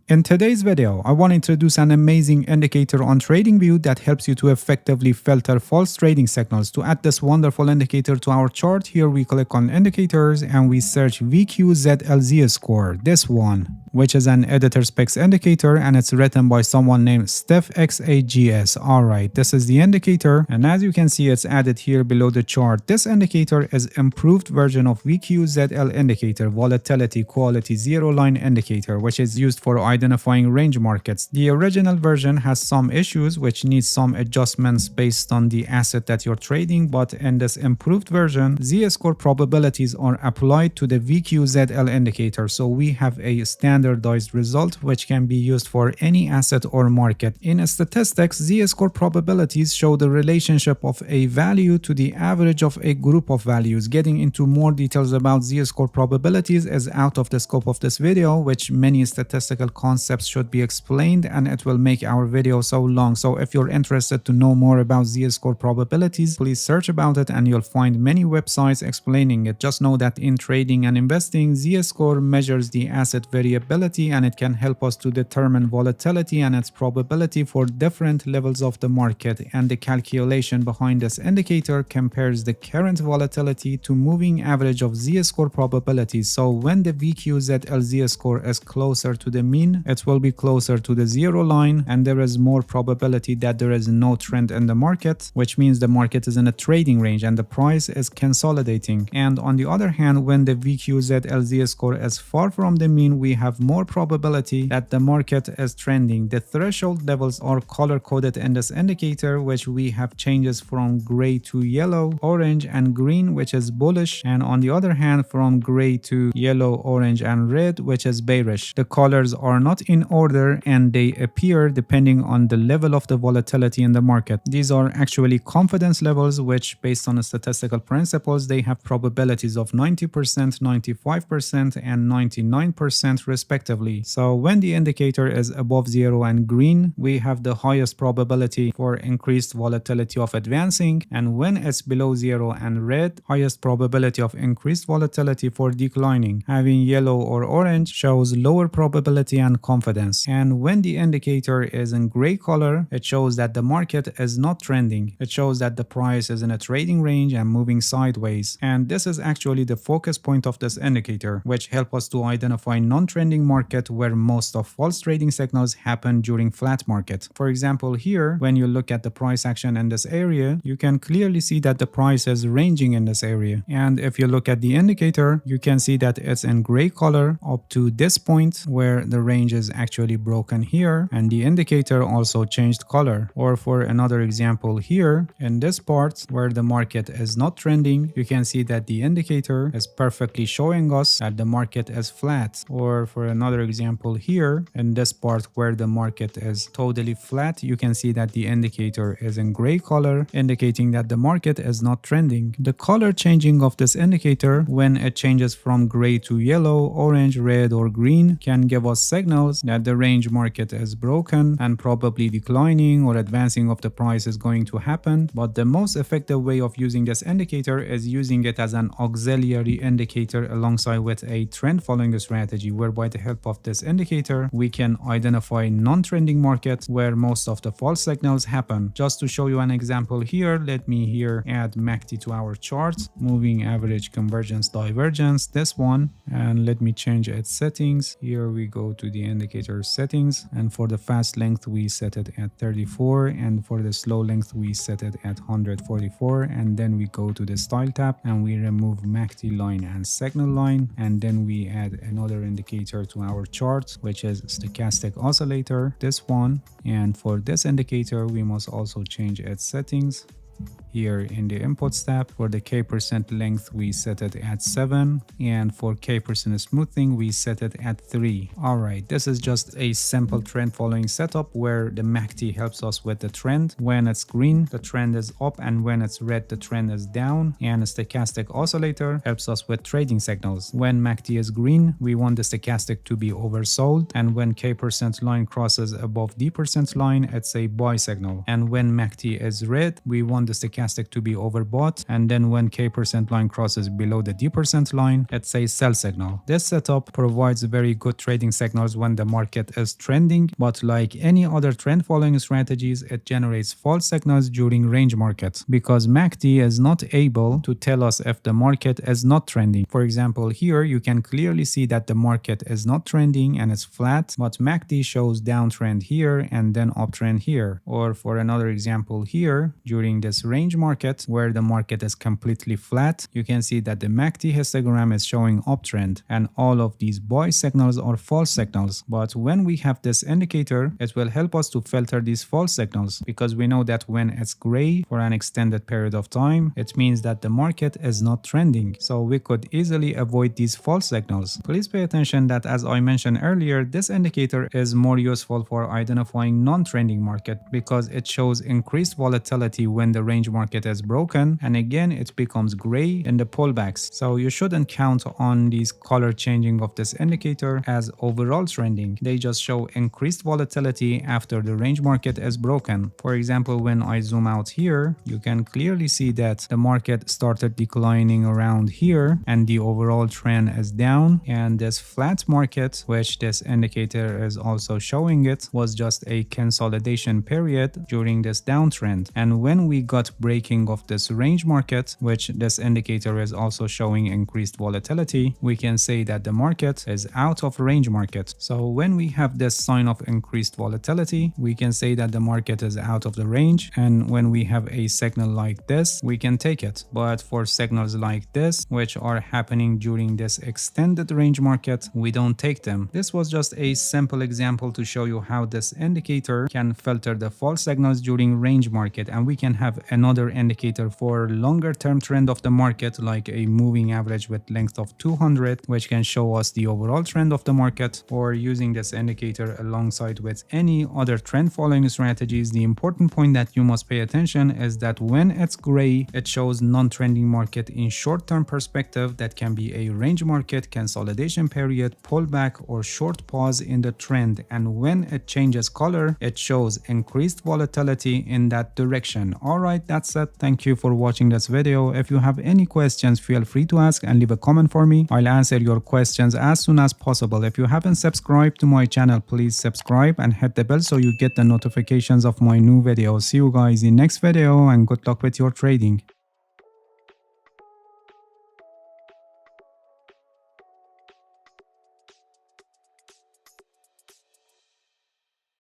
In today's video, I want to introduce an amazing indicator on TradingView that helps you to effectively filter false trading signals. To add this wonderful indicator to our chart, here we click on indicators and we search VQZLZ score, this one, which is an editor specs indicator and it's written by someone named StephXAGS. Alright, this is the indicator and as you can see it's added here below the chart. This indicator is improved version of VQZL indicator, volatility quality zero line indicator, which is used for identifying range markets. The original version has some issues which needs some adjustments based on the asset that you're trading, but in this improved version, Z-score probabilities are applied to the VQZL indicator, so we have a standardized result which can be used for any asset or market. In statistics, Z-score probabilities show the relationship of a value to the average of a group of values. Getting into more details about Z-score probabilities is out of the scope of this video, which many statistical concepts should be explained and it will make our video so long. So if you're interested to know more about Z-score probabilities, please search about it and you'll find many websites explaining it. Just know that in trading and investing, Z-score measures the asset variability and it can help us to determine volatility and its probability for different levels of the market, and the calculation behind this indicator compares the current volatility to moving average of Z-score probabilities. So when the VQZLZ score is closer to the mean, it will be closer to the zero line and there is more probability that there is no trend in the market, which means the market is in a trading range and the price is consolidating. And on the other hand, when the VQZLZ score is far from the mean, we have more probability that the market is trending. The threshold levels are color coded in this indicator, which we have changes from gray to yellow, orange and green, which is bullish, and on the other hand from gray to yellow, orange and red, which is bearish. The colors are not in order and they appear depending on the level of the volatility in the market. These are actually confidence levels which, based on statistical principles, they have probabilities of 90%, 95% and 99% respectively. So when the indicator is above zero and green, we have the highest probability for increased volatility of advancing, and when it's below zero and red, highest probability of increased volatility for declining. Having yellow or orange shows lower probability and confidence. And when the indicator is in gray color, it shows that the market is not trending. It shows that the price is in a trading range and moving sideways. And this is actually the focus point of this indicator, which help us to identify non-trending market where most of false trading signals happen during flat market. For example, here, when you look at the price action in this area, you can clearly see that the price is ranging in this area. And if you look at the indicator, you can see that it's in gray color up to this point where the range is actually broken here, and the indicator also changed color. Or for another example here, in this part where the market is not trending, you can see that the indicator is perfectly showing us that the market is flat. Or for another example here, in this part where the market is totally flat, you can see that the indicator is in gray color, indicating that the market is not trending. The color changing of this indicator when it changes from gray to yellow, orange, red or green can give us signals that the range market is broken and probably declining or advancing of the price is going to happen. But the most effective way of using this indicator is using it as an auxiliary indicator alongside with a trend following strategy, where by the help of this indicator we can identify non-trending markets where most of the false signals happen. Just to show you an example here, let me here add MACD to our chart, moving average convergence divergence, this one, and let me change its settings. Here we go to the indicator settings, and for the fast length we set it at 34, and for the slow length we set it at 144, and then we go to the style tab and we remove MACD line and signal line, and then we add another indicator to our chart, which is stochastic oscillator, this one, and for this indicator we must also change its settings. Here in the inputs tab, for the K% length we set it at 7, and for K% smoothing we set it at 3. Alright, this is just a simple trend following setup where the MACD helps us with the trend. When it's green, the trend is up, and when it's red, the trend is down. And a stochastic oscillator helps us with trading signals. When MACD is green, we want the stochastic to be oversold, and when K% line crosses above D% line, it's a buy signal. And when MACD is red, we want the stochastic stochastic to be overbought, and then when K% line crosses below the D% line, it says sell signal. This setup provides very good trading signals when the market is trending, but like any other trend following strategies, it generates false signals during range markets because MACD is not able to tell us if the market is not trending. For example, here you can clearly see that the market is not trending and it's flat, but MACD shows downtrend here and then uptrend here. Or for another example here, during this range market where the market is completely flat, you can see that the MACD histogram is showing uptrend, and all of these buy signals are false signals. But when we have this indicator, it will help us to filter these false signals because we know that when it's gray for an extended period of time, it means that the market is not trending. So we could easily avoid these false signals. Please pay attention that, as I mentioned earlier, this indicator is more useful for identifying non-trending market because it shows increased volatility when the range market is broken, and again it becomes gray in the pullbacks. So you shouldn't count on these color changing of this indicator as overall trending. They just show increased volatility after the range market is broken. For example, when I zoom out here, you can clearly see that the market started declining around here and the overall trend is down, and this flat market, which this indicator is also showing, it was just a consolidation period during this downtrend. And when we got breaking of this range market, which this indicator is also showing increased volatility, we can say that the market is out of range market. So when we have this sign of increased volatility, we can say that the market is out of the range, and when we have a signal like this, we can take it. But for signals like this, which are happening during this extended range market, we don't take them. This was just a simple example to show you how this indicator can filter the false signals during range market, and we can have another indicator for longer term trend of the market, like a moving average with length of 200, which can show us the overall trend of the market. Or using this indicator alongside with any other trend following strategies, the important point that you must pay attention is that when it's gray, it shows non-trending market in short-term perspective. That can be a range market, consolidation period, pullback, or short pause in the trend. And when it changes color, it shows increased volatility in that direction. Alright, that's it. Thank you for watching this video. If you have any questions, feel free to ask and leave a comment for me. I'll answer your questions as soon as possible. If you haven't subscribed to my channel, please subscribe and hit the bell so you get the notifications of my new videos. See you guys in next video, and good luck with your trading.